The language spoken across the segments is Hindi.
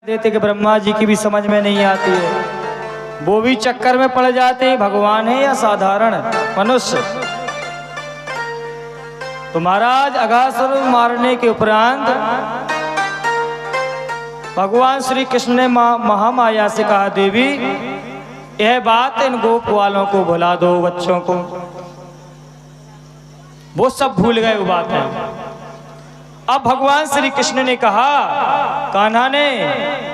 देते कि ब्रह्मा जी की भी समझ में नहीं आती है, वो भी चक्कर में पड़ जाते हैं भगवान है या साधारण मनुष्य। तो महाराज अघासुर मारने के उपरांत भगवान श्री कृष्ण ने महामाया से कहा, देवी यह बात इन गोप वालों को भुला दो, बच्चों को। वो सब भूल गए वो बात है। अब भगवान श्री कृष्ण ने कहा कान्हा ने,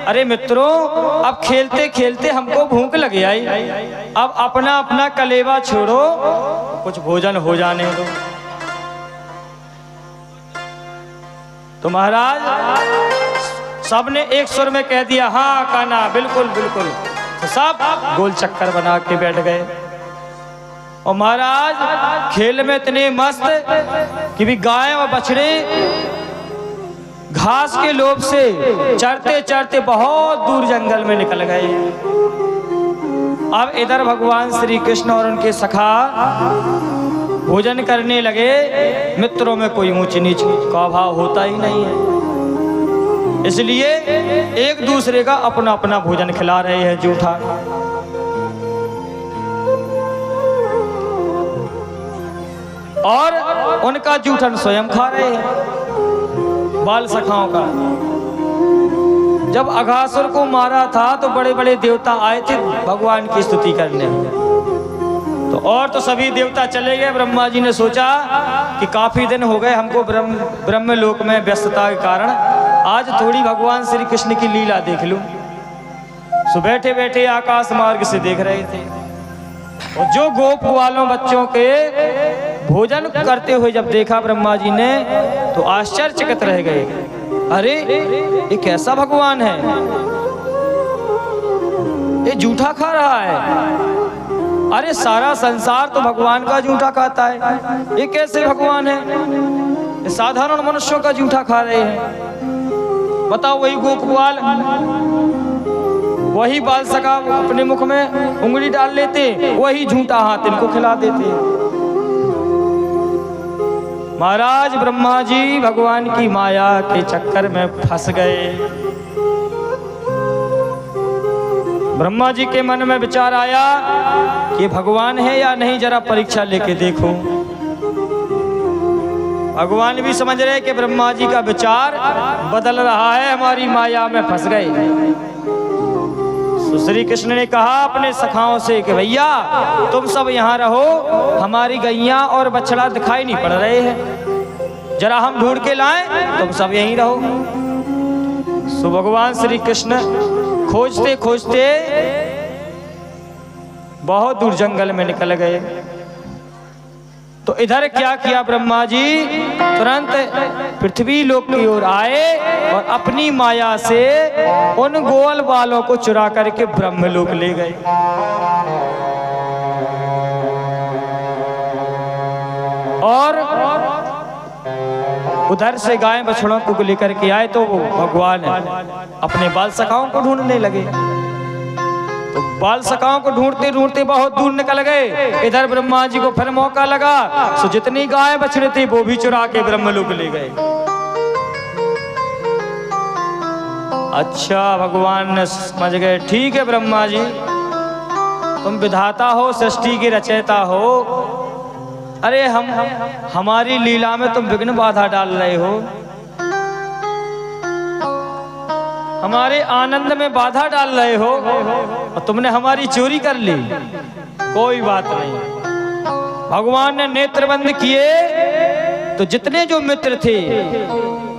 अरे मित्रों, अब खेलते खेलते हमको भूख लगी आई, अब अपना अपना कलेवा छोड़ो, कुछ भोजन हो जाने दो। तो महाराज सबने एक सुर में कह दिया, हाँ कान्हा बिल्कुल बिल्कुल। तो सब गोल चक्कर बना के बैठ गए। और महाराज खेल में इतने मस्त कि भी गाय और बछड़े घास के लोभ से चरते चरते बहुत दूर जंगल में निकल गए। अब इधर भगवान श्री कृष्ण और उनके सखा भोजन करने लगे। मित्रों में कोई ऊंच नीच का भाव होता ही नहीं है, इसलिए एक दूसरे का अपना अपना भोजन खिला रहे हैं जूठा। और उनका जूठन स्वयं खा रहे हैं बाल सखाओं का। जब अघासुर को मारा था तो बड़े बड़े देवता आए थे भगवान की स्तुति करने। तो और तो सभी देवता चले गए। ब्रह्मा जी ने सोचा कि काफी दिन हो गए हमको ब्रह्म लोक में व्यस्तता के कारण, आज थोड़ी भगवान श्री कृष्ण की लीला देख लूं। सो बैठे बैठे आकाश मार्ग से देख रहे थे, और जो गोप वालों बच्चों के भोजन करते हुए जब देखा ब्रह्मा जी ने, तो आश्चर्यचकित रह गए। अरे ये कैसा भगवान है, ये जूठा खा रहा है। अरे सारा संसार तो भगवान का जूठा खाता है, ये कैसे भगवान है, ये साधारण मनुष्यों का जूठा खा रहे हैं। बताओ, वही गोपवाल, वही बाल सखा अपने मुख में उंगली डाल लेते, वही झूठा हाथ इनको खिला देते। महाराज ब्रह्मा जी भगवान की माया के चक्कर में फंस गए। ब्रह्मा जी के मन में विचार आया कि भगवान है या नहीं, जरा परीक्षा लेके देखो। भगवान भी समझ रहे कि ब्रह्मा जी का विचार बदल रहा है, हमारी माया में फंस गए। तो श्री कृष्ण ने कहा अपने सखाओं से कि भैया तुम सब यहाँ रहो, हमारी गैया और बछड़ा दिखाई नहीं पड़ रहे हैं, जरा हम ढूंढ के लाएं, तुम सब यहीं रहो। सो भगवान श्री कृष्ण खोजते खोजते बहुत दूर जंगल में निकल गए। तो इधर क्या किया ब्रह्मा जी, तुरंत पृथ्वी लोक की ओर आए और अपनी माया से उन गोल बालों को चुरा करके ब्रह्मलोक ले गए। और उधर से गाय बछड़ों को लेकर के आए, तो वो भगवान अपने बाल सखाओं को ढूंढने लगे। तो बाल सखाओं को ढूंढते ढूंढते बहुत दूर निकल गए। इधर ब्रह्मा जी को फिर मौका लगा, सो जितनी गाय बछड़े थे वो भी चुरा के ब्रह्मलोक ले गए। अच्छा, भगवान ने समझ गए, ठीक है ब्रह्मा जी, तुम विधाता हो, सृष्टि के रचयिता हो। अरे हमारी लीला में तुम विघ्न बाधा डाल रहे हो, हमारे आनंद में बाधा डाल रहे हो, और तुमने हमारी चोरी कर ली। कोई बात नहीं। भगवान ने नेत्र बंद किए, तो जितने जो मित्र थे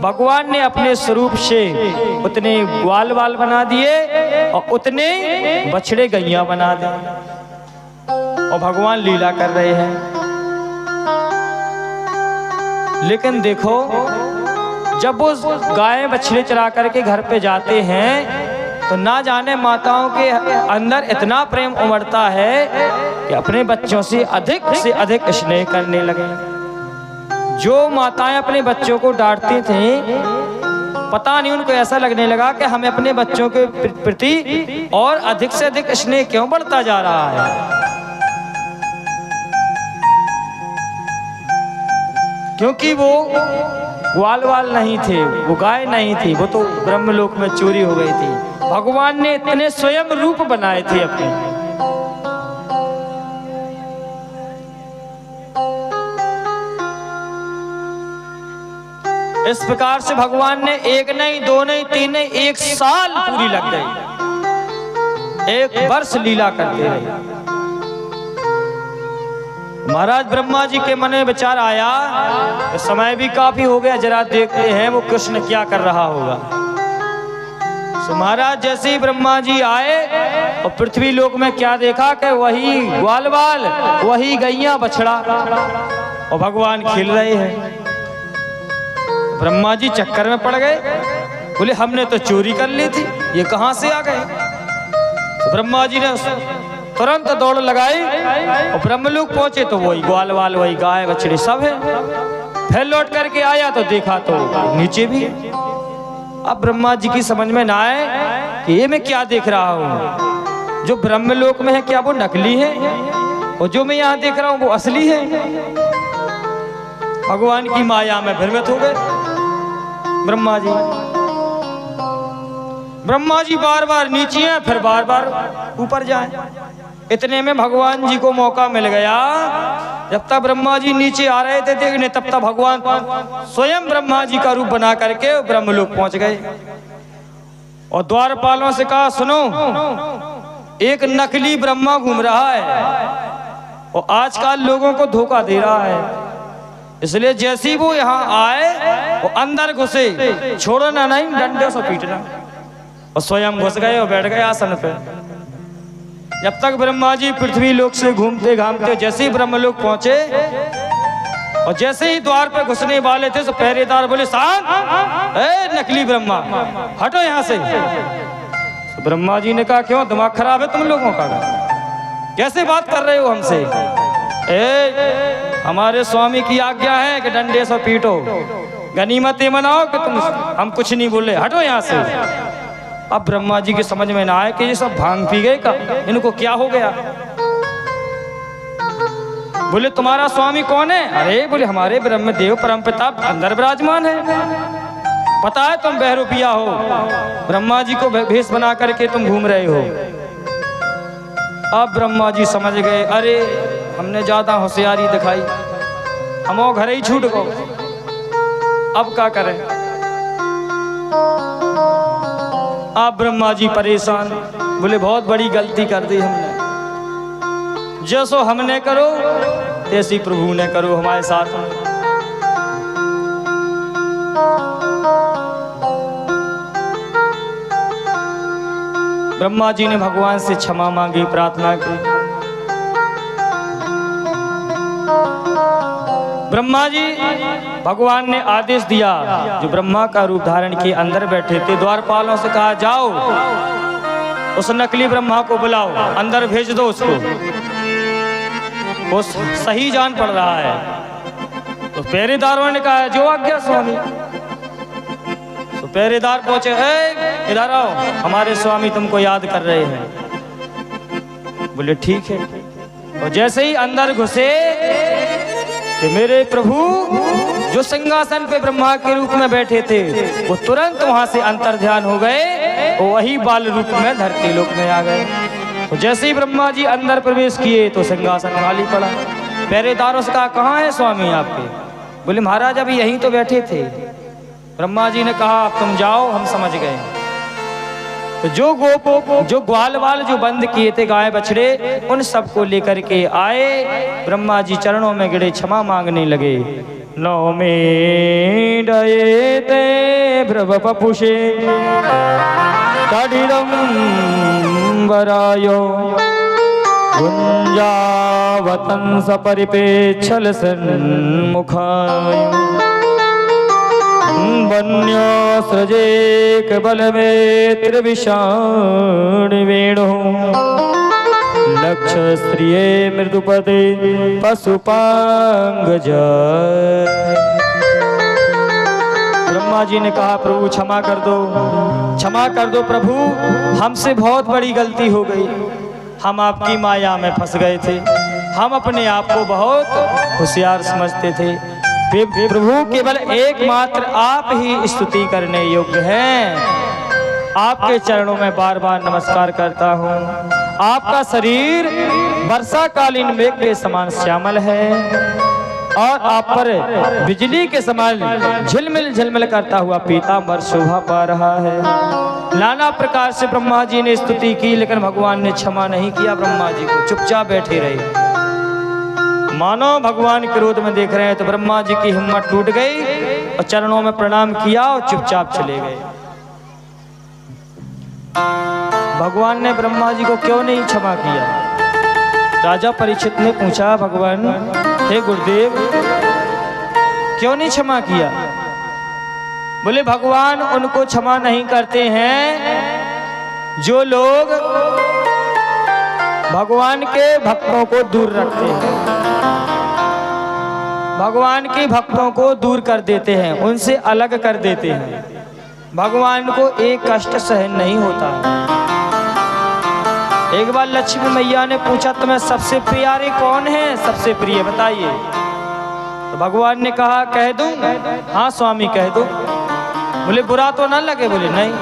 भगवान ने अपने स्वरूप से उतने ग्वाल बाल बना दिए और उतने बछड़े गैया बना दिए, और भगवान लीला कर रहे हैं। लेकिन देखो, जब वो गाय बछड़े चरा करके घर पे जाते हैं, तो ना जाने माताओं के अंदर इतना प्रेम उमड़ता है कि अपने बच्चों से अधिक स्नेह करने लगे। जो माताएं अपने बच्चों को डांटती थीं, पता नहीं उनको ऐसा लगने लगा कि हमें अपने बच्चों के प्रति और अधिक से अधिक स्नेह क्यों बढ़ता जा रहा है। क्योंकि वो ग्वाल वाल नहीं थे, वो गाय नहीं थी, वो तो ब्रह्मलोक में चोरी हो गई थी। भगवान ने इतने स्वयं रूप बनाए थे अपने। इस प्रकार से भगवान ने एक नहीं, दो नहीं, तीन नहीं, 1 साल पूरी लग गई, 1 वर्ष लीला करते रहे। महाराज ब्रह्मा जी के मन में विचार आया, समय भी काफी हो गया, जरा देखते हैं वो कृष्ण क्या कर रहा होगा। तो महाराज जैसे ही ब्रह्मा जी आए और पृथ्वी लोक में क्या देखा कि वही ग्वाल बाल, वही गैया बछड़ा और भगवान खेल रहे हैं। ब्रह्मा जी चक्कर में पड़ गए, बोले हमने तो चोरी कर ली थी, ये कहां से आ गए। तो ब्रह्मा जी ने तुरंत दौड़ लगाई और ब्रह्मलोक पहुंचे तो वही ग्वाल वाल, वही गाय बछड़े सब है। फिर लौट करके आया तो देखा तो नीचे भी है। अब ब्रह्मा जी की समझ में ना आए कि ये मैं क्या देख रहा हूँ, जो ब्रह्मलोक में है क्या वो नकली है और जो मैं यहाँ देख रहा हूँ वो असली है। भगवान की माया में भ्रमित हो गए ब्रह्मा जी। ब्रह्मा जी बार बार नीचे हैं, फिर बार बार ऊपर जाएं। इतने में भगवान जी को मौका मिल गया, जब तक ब्रह्मा जी नीचे आ रहे थे देखने, तब तक भगवान स्वयं ब्रह्मा जी का रूप बना करके ब्रह्मलोक पहुंच गए और द्वारपालों से कहा सुनो, एक नकली ब्रह्मा घूम रहा है और आजकल लोगों को धोखा दे रहा है, इसलिए जैसे ही वो यहाँ आए वो अंदर घुसे, छोड़ना नहीं, डंडे से पीटना। और स्वयं घुस गए और बैठ गए आसन पे। जब तक ब्रह्मा जी पृथ्वी लोक से घूमते घामते जैसे ही ब्रह्मलोक पहुंचे और जैसे ही द्वार पे घुसने वाले थे तो पहरेदार बोले शांत, ए नकली ब्रह्मा हटो यहाँ से। तो ब्रह्मा जी ने कहा क्यों, दिमाग खराब है तुम लोगों का, कैसे बात कर रहे हो हमसे। हमारे स्वामी की आज्ञा है कि डंडे से पीटो, गनीमत मनाओ कि तुम, हम कुछ नहीं बोले, हटो यहाँ से। अब ब्रह्मा जी की समझ में ना आए कि ये सब भांग पी गए का, इनको क्या हो गया। बोले तुम्हारा स्वामी कौन है। अरे बोले हमारे ब्रह्मदेव परमपिता अंदर विराजमान है, पता है तुम बहरूपिया हो, ब्रह्मा जी को भेष बना करके तुम घूम रहे हो। अब ब्रह्मा जी समझ गए, अरे हमने ज्यादा होशियारी दिखाई, हम घर ही छूट गए, अब क्या करें। आप ब्रह्मा जी परेशान, बोले बहुत बड़ी गलती कर दी हमने, जैसो हमने करो तैसी प्रभु ने करो हमारे साथ में। ब्रह्मा जी ने भगवान से क्षमा मांगी, प्रार्थना की। ब्रह्मा जी, भगवान ने आदेश दिया, जो ब्रह्मा का रूप धारण किए अंदर बैठे थे, द्वारपालों से कहा जाओ उस नकली ब्रह्मा को बुलाओ, अंदर भेज दो उसको, वो सही जान पड़ रहा है। तो पहरेदारों ने कहा जो आज्ञा स्वामी। तो पहरेदार पहुंचे, इधर आओ, हमारे स्वामी तुमको याद कर रहे हैं। बोले ठीक है। और जैसे ही अंदर घुसे कि मेरे प्रभु जो सिंहासन पे ब्रह्मा के रूप में बैठे थे वो तुरंत वहां से अंतर ध्यान हो गए, वो वही बाल रूप में धरती लोक में आ गए। तो जैसे ही ब्रह्मा जी अंदर प्रवेश किए तो सिंहासन खाली पड़ा। पहरेदारों से कहा कहाँ है स्वामी आपके। बोले महाराज अभी यहीं तो बैठे थे। ब्रह्मा जी ने कहा अब तुम जाओ, हम समझ गए। तो जो ग्वाल वाल जो बंद किए थे गाय बछड़े, उन सबको लेकर के आए। ब्रह्मा जी चरणों में गिरे, क्षमा मांगने लगे। नौ में डये ते भ्रव पपुषे तडिरम वरायो गुंजावतं सपरिपेक्षल सन्मुखाय वन्योसृजेक बलमेत्र विषाण वेणु लक्ष स्त्रिये मृदुपते पशुपांग जय। ब्रह्मा जी ने कहा प्रभु क्षमा कर दो, क्षमा कर दो प्रभु, हमसे बहुत बड़ी गलती हो गई, हम आपकी माया में फंस गए थे, हम अपने आप को बहुत होशियार समझते थे, प्रभु केवल एकमात्र आप ही स्तुति करने योग्य हैं। आपके चरणों में बार बार नमस्कार करता हूँ। आपका शरीर वर्षाकालीन मेघ के समान श्यामल है और आप पर बिजली के समान झिलमिल झिलमिल करता हुआ पीतांबर शोभा पा रहा है। नाना प्रकार से ब्रह्मा जी ने स्तुति की, लेकिन भगवान ने क्षमा नहीं किया ब्रह्मा जी को, चुपचाप बैठे रहे। मानो भगवान क्रोध में देख रहे हैं, तो ब्रह्मा जी की हिम्मत टूट गई और चरणों में प्रणाम किया और चुपचाप चले गए। भगवान ने ब्रह्मा जी को क्यों नहीं क्षमा किया? राजा परीक्षित ने पूछा, भगवान हे गुरुदेव क्यों नहीं क्षमा किया? बोले भगवान उनको क्षमा नहीं करते हैं जो लोग भगवान के भक्तों को दूर रखते हैं, भगवान के भक्तों को दूर कर देते हैं, उनसे अलग कर देते हैं। भगवान को एक कष्ट सहन नहीं होता। एक बार लक्ष्मी मैया ने पूछा, तुम्हें सबसे प्यारे कौन है, सबसे प्रिय बताइए। तो भगवान ने कहा, कह दूं? हाँ स्वामी कह दो। बोले बुरा तो ना लगे? बोले नहीं।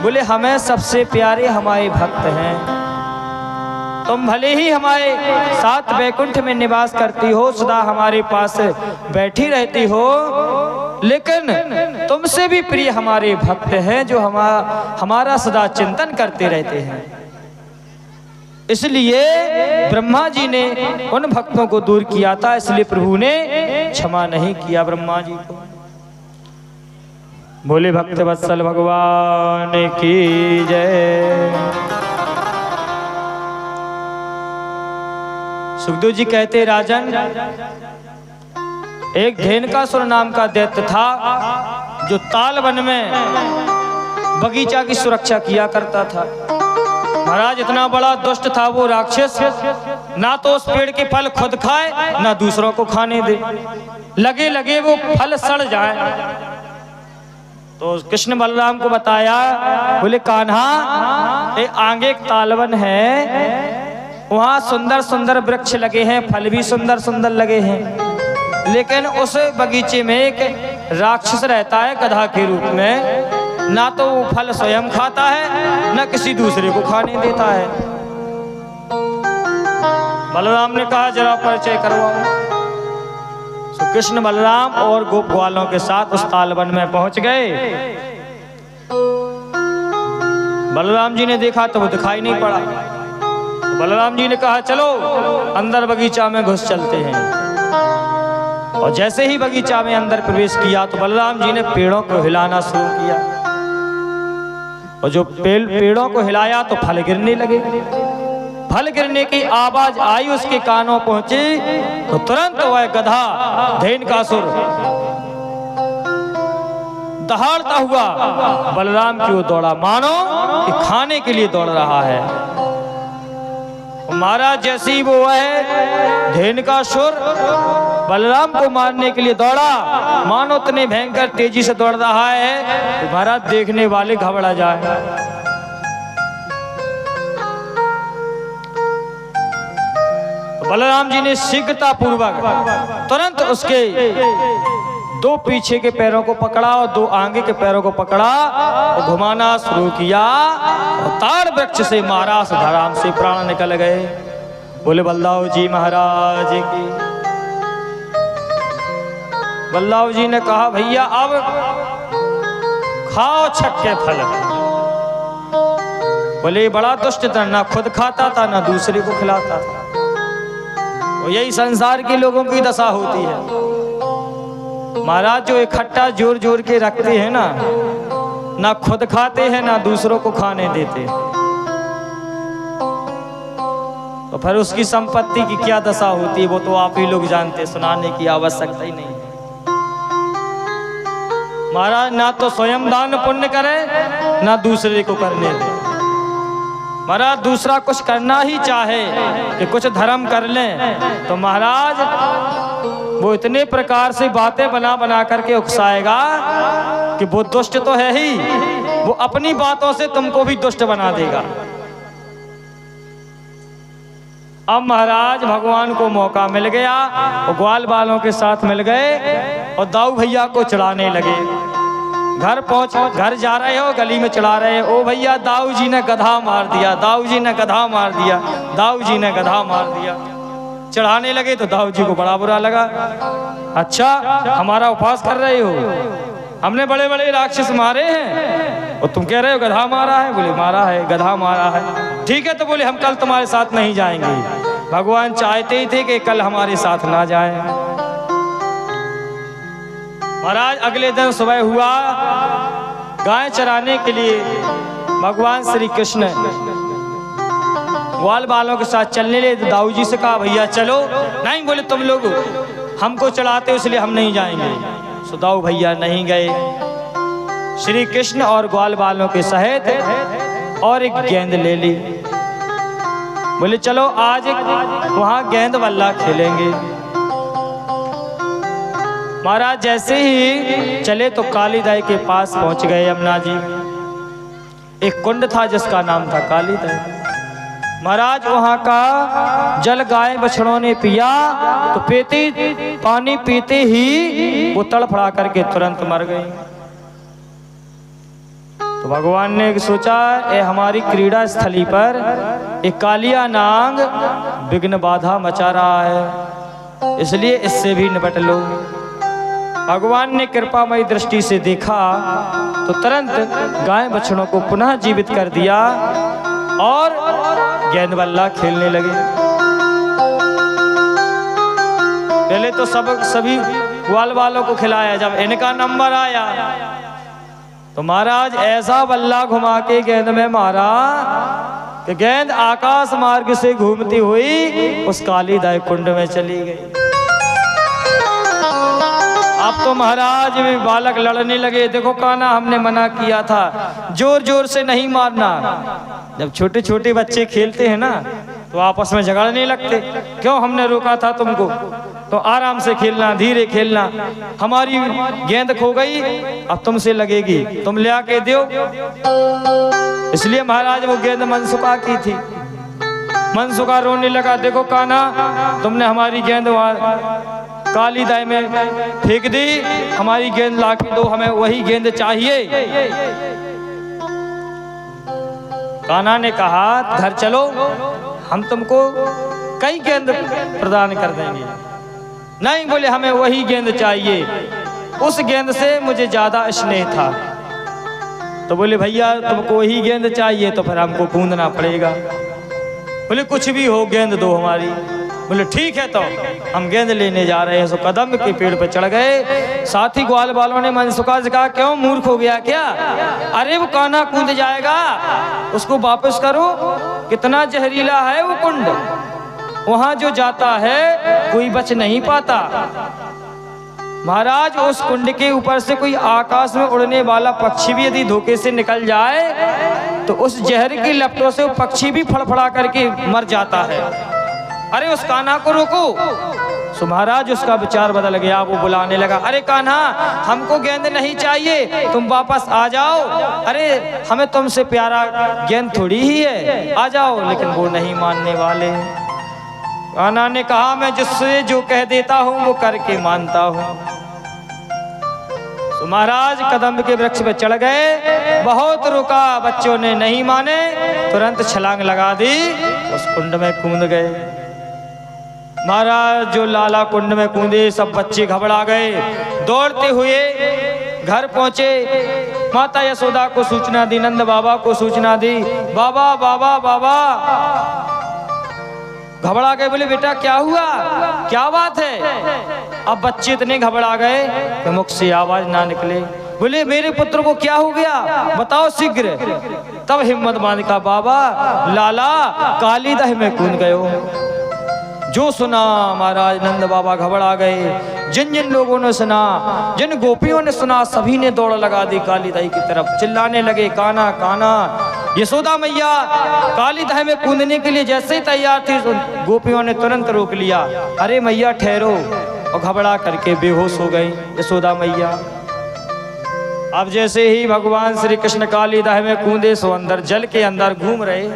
बोले हमें सबसे प्यारे हमारे भक्त हैं। तुम भले ही हमारे साथ वैकुंठ में निवास करती हो, सदा हमारे पास बैठी रहती हो, लेकिन तुमसे भी प्रिय हमारे भक्त हैं जो हमारा सदा चिंतन करते रहते हैं। इसलिए ब्रह्मा जी ने उन भक्तों को दूर किया था, इसलिए प्रभु ने क्षमा नहीं किया ब्रह्मा जी को। बोले भक्त वत्सल भगवान की जय। सुखदेव जी कहते, राजन एक धेनुकासुर नाम का दैत्य था जो ताल वन में बगीचा की सुरक्षा किया करता था। महाराज इतना बड़ा दुष्ट था वो राक्षस, ना तो उस पेड़ के फल खुद खाए ना दूसरों को खाने दे, लगे लगे वो फल सड़ जाए। तो कृष्ण बलराम को बताया, बोले कान्हा आगे एक तालवन है, वहाँ सुंदर सुंदर वृक्ष लगे हैं, फल भी सुंदर सुंदर लगे हैं, लेकिन उस बगीचे में एक राक्षस रहता है गधा के रूप में, ना तो वो फल स्वयं खाता है ना किसी दूसरे को खाने देता है। बलराम ने कहा जरा परिचय करवाओ। तो कृष्ण बलराम और गोप ग्वालों के साथ उस तालवन में पहुंच गए। बलराम जी ने देखा तो वो दिखाई नहीं पड़ा। बलराम जी ने कहा चलो अंदर बगीचा में घुस चलते हैं। और जैसे ही बगीचा में अंदर प्रवेश किया तो बलराम जी ने पेड़ों को हिलाना शुरू किया, और जो पेड़ों को हिलाया तो फल गिरने लगे। फल गिरने की आवाज आई, उसके कानों पहुंची तो तुरंत वह गधा धेनुकासुर दहाड़ता हुआ बलराम की ओर दौड़ा, मानो कि खाने के लिए दौड़ रहा है। महाराज जैसे ही वो है धेनुकासुर बलराम को मारने के लिए दौड़ा, मानो इतने भयंकर तेजी से दौड़ रहा है कि महाराज देखने वाले घबरा जाए। बलराम जी ने शीघ्रता पूर्वक तुरंत उसके दो पीछे के पैरों को पकड़ा और दो आगे के पैरों को पकड़ा और घुमाना शुरू किया और ताड़ वृक्ष से मारा, धड़ाम से प्राण निकल गए। बोले बलदाऊ जी महाराज की। बलदाऊ जी ने कहा भैया अब खाओ छक्के फल। बोले बड़ा दुष्ट था, ना खुद खाता था ना दूसरे को खिलाता था। और यही संसार के लोगों की दशा होती है महाराज, जो इकट्ठा जोर जोर के रखते हैं ना खुद खाते हैं ना दूसरों को खाने देते, तो फिर उसकी संपत्ति की क्या दशा होती है वो तो आप ही लोग जानते, सुनाने की आवश्यकता ही नहीं। महाराज ना तो स्वयं दान पुण्य करे ना दूसरे को करने दे। महाराज दूसरा कुछ करना ही चाहे कि कुछ धर्म कर लें तो महाराज वो इतने प्रकार से बातें बना बना करके उकसाएगा कि वो दुष्ट तो है ही, वो अपनी बातों से तुमको भी दुष्ट बना देगा। अब महाराज भगवान को मौका मिल गया और ग्वाल बालों के साथ मिल गए और दाऊ भैया को चढ़ाने लगे। घर जा रहे हो, गली में चढ़ा रहे हो, ओ भैया दाऊ जी ने गधा मार दिया, दाऊ जी ने गधा मार दिया, दाऊ जी ने गधा मार दिया। चढ़ाने लगे तो दाऊ जी को बड़ा बुरा लगा। अच्छा हमारा उपवास कर रहे हो, हमने बड़े बड़े राक्षस मारे हैं और तुम कह रहे हो गधा मारा है। बोले मारा है, गधा मारा है। ठीक है तो बोले हम कल तुम्हारे साथ नहीं जाएंगे। भगवान चाहते ही थे कि कल हमारे साथ ना जाए। महाराज अगले दिन सुबह हुआ, गाय चराने के लिए भगवान श्री कृष्ण ग्वाल बालों के साथ चलने लगे। दाऊ जी से कहा भैया चलो। नहीं बोले तुम लोग हमको चढ़ाते हो इसलिए हम नहीं जाएंगे। सो दाऊ भैया नहीं गए। श्री कृष्ण और ग्वाल बालों के सहित और एक गेंद ले ली। बोले चलो आज वहां गेंद बल्ला खेलेंगे। महाराज जैसे ही चले तो कालीदाई के पास पहुंच गए। यमुना जी एक कुंड था जिसका नाम था कालीदाई। महाराज वहां का जल गाय बछड़ों ने पिया तो पानी पीते ही वो तड़फड़ा करके तुरंत मर गई। तो भगवान ने सोचा ये हमारी क्रीड़ा स्थली पर एक कालिया नाग विघ्न बाधा मचा रहा है, इसलिए इससे भी निपट लो। भगवान ने कृपामयी दृष्टि से देखा तो तुरंत गाय बछड़ों को पुनः जीवित कर दिया और गेंद बल्ला खेलने लगे। पहले तो सभी ग्वाल वालों को खिलाया। जब इनका नंबर आया तो महाराज ऐसा बल्ला घुमा के गेंद में मारा कि गेंद आकाश मार्ग से घूमती हुई उस कालीदाई कुंड में चली गई। अब तो महाराज भी बालक लड़ने लगे। देखो कान्हा हमने मना किया था, जोर जोर से नहीं मारना। जब छोटे छोटे बच्चे खेलते हैं ना तो आपस में झगड़ने लगते। क्यों हमने रोका था तुमको, तो आराम से खेलना, धीरे खेलना। हमारी गेंद खो गई, अब तुमसे लगेगी, तुम ले आके दो। इसलिए महाराज वो गेंद मनसुखा की थी। मनसुखा रोने लगा, देखो कान्हा तुमने हमारी गेंद कालीदाई में फेंक दी, हमारी गेंद लाके दो, हमें वही गेंद चाहिए। कान्हा ने कहा घर चलो, हम तुमको कई गेंद प्रदान कर देंगे। नहीं बोले हमें वही गेंद चाहिए, उस गेंद से मुझे ज्यादा स्नेह था। तो बोले भैया तुमको वही गेंद चाहिए तो फिर हमको कूदना पड़ेगा। बोले कुछ भी हो गेंद दो हमारी। बोले ठीक है तो हम गेंद लेने जा रहे हैं। तो कदम के पेड़ पे चढ़ गए। साथी ग्वाल वालों ने मनसुखा से कहा क्यों मूर्ख हो गया क्या, अरे वो कान्हा कूद जाएगा, उसको वापस करो, कितना जहरीला है वो कुंड, वहां जो जाता है कोई बच नहीं पाता। महाराज उस कुंड के ऊपर से कोई आकाश में उड़ने वाला पक्षी भी यदि धोखे से निकल जाए तो उस जहर की लपटों से वो पक्षी भी फड़फड़ा करके मर जाता है। अरे उस कान्हा को रोको। सो महाराज उसका विचार बदल गया। वो बुलाने लगा, अरे कान्हा हमको गेंद नहीं चाहिए, तुम वापस आ जाओ। अरे हमें तुमसे प्यारा गेंद थोड़ी ही है, आ जाओ। लेकिन वो नहीं मानने वाले। कान्हा ने कहा मैं जिससे जो कह देता हूँ वो करके मानता हूँ। तो महाराज कदम के वृक्ष पे चढ़ गए। बहुत रुका, बच्चों ने नहीं माने, तुरंत छलांग लगा दी, उस कुंड में कूद गए। महाराज जो लाला कुंड में कूदे, सब बच्चे घबरा गए। दौड़ते हुए घर पहुंचे, माता यशोदा को सूचना दी, नंद बाबा को सूचना दी। बाबा बाबा बाबा घबरा गए। बोले बेटा क्या हुआ, क्या बात है। अब बच्चे इतने घबरा गए कि मुख से आवाज ना निकले। बोले मेरे पुत्र को क्या हो गया, बताओ शीघ्र। तब हिम्मत बांध का बाबा लाला कालीदाई में कूद गए। जो सुना महाराज नंद बाबा घबरा गए। जिन जिन लोगों ने सुना, जिन गोपियों ने सुना, सभी ने दौड़ लगा दी कालीदाई की तरफ। चिल्लाने लगे कान्हा कान्हा। यशोदा मैया कालीदाई में कूदने के लिए जैसे ही तैयार थी, गोपियों ने तुरंत रोक लिया। अरे मैया ठहरो, और घबरा करके बेहोश हो गई यशोदा मैया। अब जैसे ही भगवान श्री कृष्ण कालीदाई में कूदे, सो अंदर जल के अंदर घूम रहे।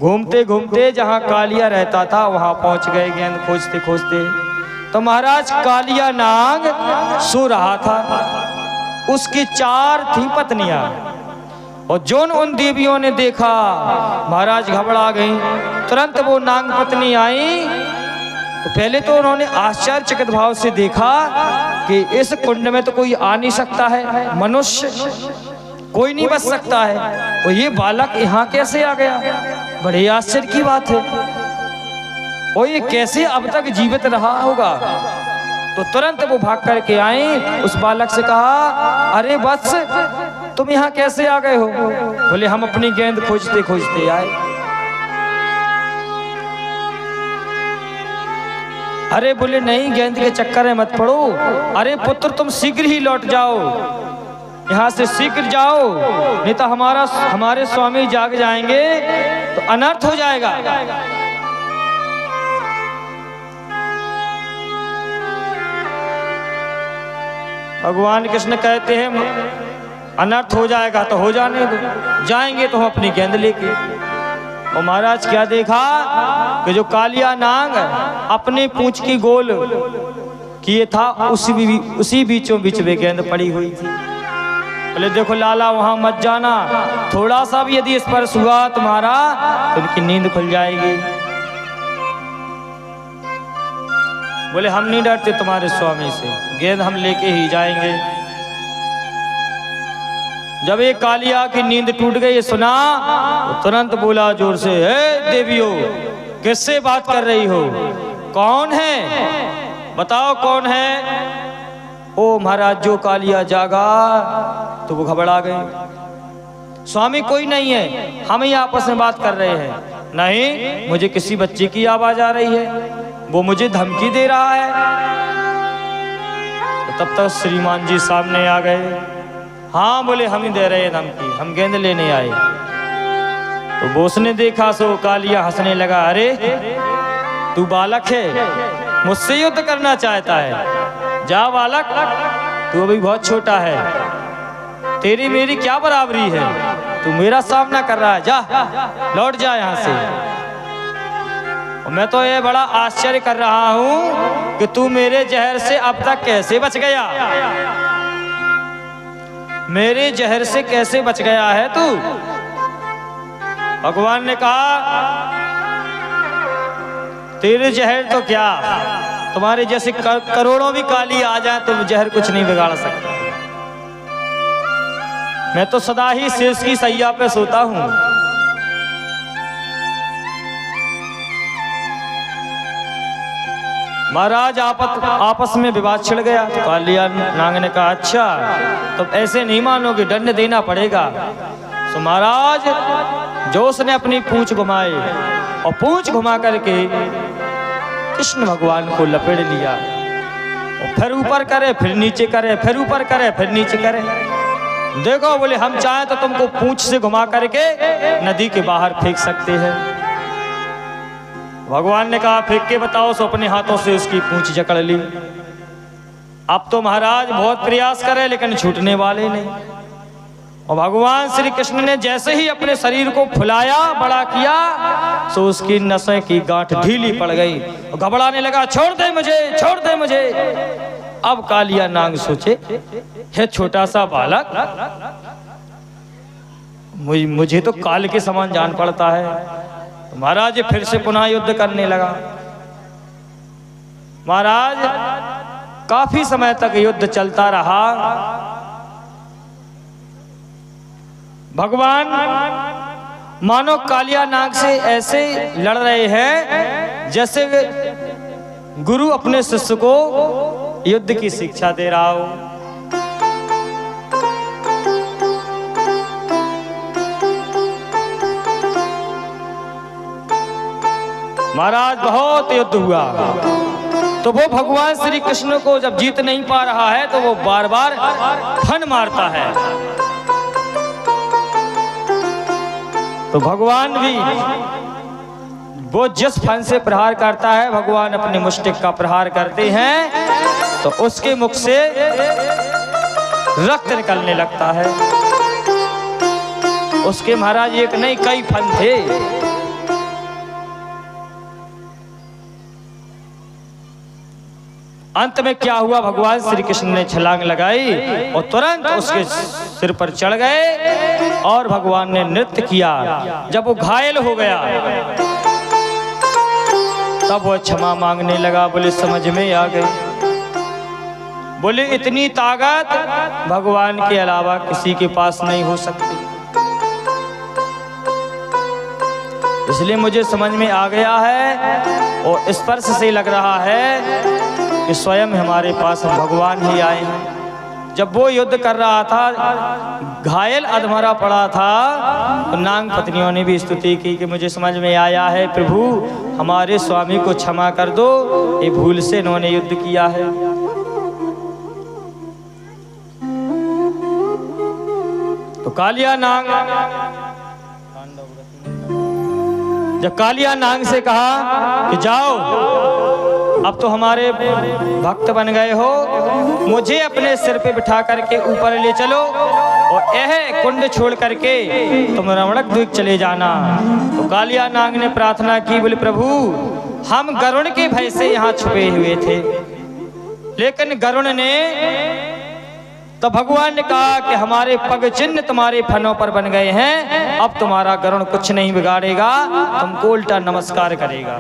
घूमते घूमते जहाँ कालिया रहता था वहां पहुंच गए गेंद खोजते खोजते। तो महाराज कालिया नाग सो रहा था, उसकी 4 थी पत्नियां, और जोन उन देवियों ने देखा महाराज घबरा गई। तुरंत वो नाग पत्नी आई, तो पहले तो उन्होंने आश्चर्यचकित भाव से देखा कि इस कुंड में तो कोई आ नहीं सकता है, मनुष्य कोई नहीं बच सकता है, और ये बालक यहाँ कैसे आ गया, बड़े आश्चर्य की बात है, और ये कैसे अब तक जीवित रहा होगा। तो तुरंत वो भाग करके आई, उस बालक से कहा, अरे वत्स तुम यहाँ कैसे आ गए हो? बोले हम अपनी गेंद खोजते खोजते आए। अरे बोले नहीं, गेंद के चक्कर में मत पड़ो, अरे पुत्र तुम शीघ्र ही लौट जाओ, यहाँ से शीघ्र जाओ, नहीं तो हमारे स्वामी जाग जाएंगे तो अनर्थ हो जाएगा। भगवान कृष्ण कहते हैं अनर्थ हो जाएगा तो हो जाने दो, जाएंगे तो हम अपनी गेंद लेके। और महाराज क्या देखा कि जो कालिया नाग अपने पूंछ की गोल किए था उसी बीचों बीच में गेंद पड़ी हुई थी। बोले देखो लाला वहां मत जाना, थोड़ा सा भी यदि स्पर्श हुआ तुम्हारा तो उनकी नींद खुल जाएगी। बोले हम नहीं डरते तुम्हारे स्वामी से, गेंद हम लेके ही जाएंगे। जब एक कालिया की नींद टूट गई सुना तो तुरंत बोला जोर से, हे देवियों किससे बात कर रही हो, कौन है, बताओ कौन है। ओ महाराज जो कालिया जागा तो वो घबरा गए, स्वामी कोई नहीं है, हम ही आपस में बात कर रहे हैं। नहीं, मुझे किसी बच्चे की आवाज आ रही है, वो मुझे धमकी दे रहा है। तो तब तक श्रीमान जी सामने आ गए। हाँ बोले हम ही दे रहे हैं धमकी, हम गेंद लेने आए। तो बोस ने देखा सो कालिया हंसने लगा, अरे तू बालक है, मुझसे युद्ध करना चाहता है, जा बालक तू अभी बहुत छोटा है, तेरी मेरी क्या बराबरी है, तू मेरा सामना कर रहा है, जा लौट जा यहाँ से। और मैं तो ये बड़ा आश्चर्य कर रहा हूं कि तू मेरे जहर से अब तक कैसे बच गया, मेरे जहर से कैसे बच गया है तू। भगवान ने कहा तेरे जहर तो क्या, तुम्हारे जैसे करोड़ों भी काली आ जाए तो जहर कुछ नहीं बिगाड़ सकता। मैं तो सदा ही शेष की सैया पे सोता हूं। महाराज आपस में विवाद छिड़ गया। तो कालिया नाग ने कहा अच्छा तो ऐसे नहीं मानोगे, दंड देना पड़ेगा। तो महाराज जोश ने अपनी पूंछ घुमाई और पूंछ घुमा करके कृष्ण भगवान को लपेट लिया और फिर ऊपर करे फिर नीचे करे, फिर ऊपर करे फिर नीचे करे। देखो बोले हम चाहें तो तुमको पूंछ से घुमा करके नदी के बाहर फेंक सकते हैं। भगवान ने कहा फेंक के बताओ। सो अपने हाथों से उसकी पूंछ जकड़ ली। अब तो महाराज बहुत प्रयास करे लेकिन छूटने वाले नहीं। और भगवान श्री कृष्ण ने जैसे ही अपने शरीर को फुलाया बड़ा किया तो उसकी नसें की गांठ ढीली पड़ गई और घबराने लगा, छोड़ दे मुझे, छोड़ दे मुझे। अब कालिया नाग सोचे हे छोटा सा बालक, मुझे तो काल के समान जान पड़ता है। तो महाराज फिर से पुनः युद्ध करने लगा। महाराज काफी समय तक युद्ध चलता रहा। भगवान मानो कालिया नाग से ऐसे लड़ रहे हैं जैसे गुरु अपने शिष्य को युद्ध की शिक्षा दे रहा हो। महाराज बहुत युद्ध हुआ तो वो भगवान श्री कृष्ण को जब जीत नहीं पा रहा है तो वो बार बार फन मारता है। तो भगवान भी वो जिस फन से प्रहार करता है, भगवान अपने मुष्टिक का प्रहार करते हैं तो उसके मुख से रक्त निकलने लगता है। उसके महाराज एक नहीं कई फन थे। अंत में क्या हुआ, भगवान श्री कृष्ण ने छलांग लगाई और तुरंत उसके सिर पर चढ़ गए और भगवान ने नृत्य किया। जब वो घायल हो गया तब वो क्षमा मांगने लगा। बोले समझ में आ गई, बोले इतनी ताकत भगवान के अलावा किसी के पास नहीं हो सकती। इसलिए मुझे समझ में आ गया है और स्पर्श से लग रहा है कि स्वयं हमारे पास भगवान ही आए हैं। जब वो युद्ध कर रहा था, घायल अधमरा पड़ा था, तो नाग पत्नियों ने भी स्तुति की कि मुझे समझ में आया है प्रभु, हमारे स्वामी को क्षमा कर दो, ये भूल से इन्होंने युद्ध किया है। तो कालिया नाग, जब कालिया नाग से कहा कि जाओ, अब तो हमारे भक्त बन गए हो, मुझे अपने सिर पे बिठा करके ऊपर ले चलो और यह कुंड छोड़ करके तुम रमणक द्वीप चले जाना। तो कालिया नाग ने प्रार्थना की, बोले प्रभु हम गरुड़ के भय से यहाँ छुपे हुए थे, लेकिन गरुड़ ने तो भगवान ने कहा कि हमारे पग चिन्ह तुम्हारे फनों पर बन गए हैं, अब तुम्हारा गरुड़ कुछ नहीं बिगाड़ेगा, तुमको उल्टा नमस्कार करेगा।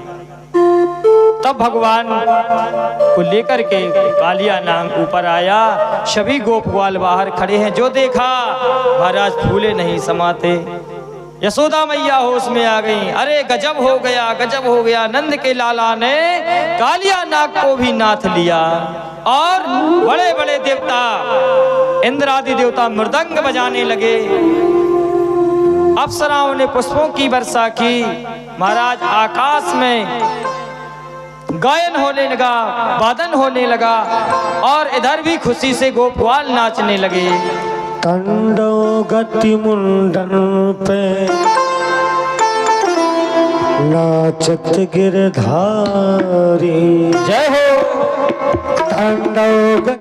तब भगवान को लेकर के कालिया नाग ऊपर आया। सभी गोप ग्वाल बाहर खड़े हैं। जो देखा महाराज फूले नहीं समाते। यशोदा मैया होश में आ गई। अरे गजब हो गया, गजब हो गया, नंद के लाला ने कालिया नाग को भी नाथ लिया। और बड़े बड़े देवता, इंद्र आदि देवता मृदंग बजाने लगे, अप्सराओं ने पुष्पों की वर्षा की। महाराज आकाश में गायन होने लगा, वादन होने लगा और इधर भी खुशी से गोप ग्वाल नाचने लगे। तांडव गति मुंडन पे नाचत गिरधारी, जय हो। तांडव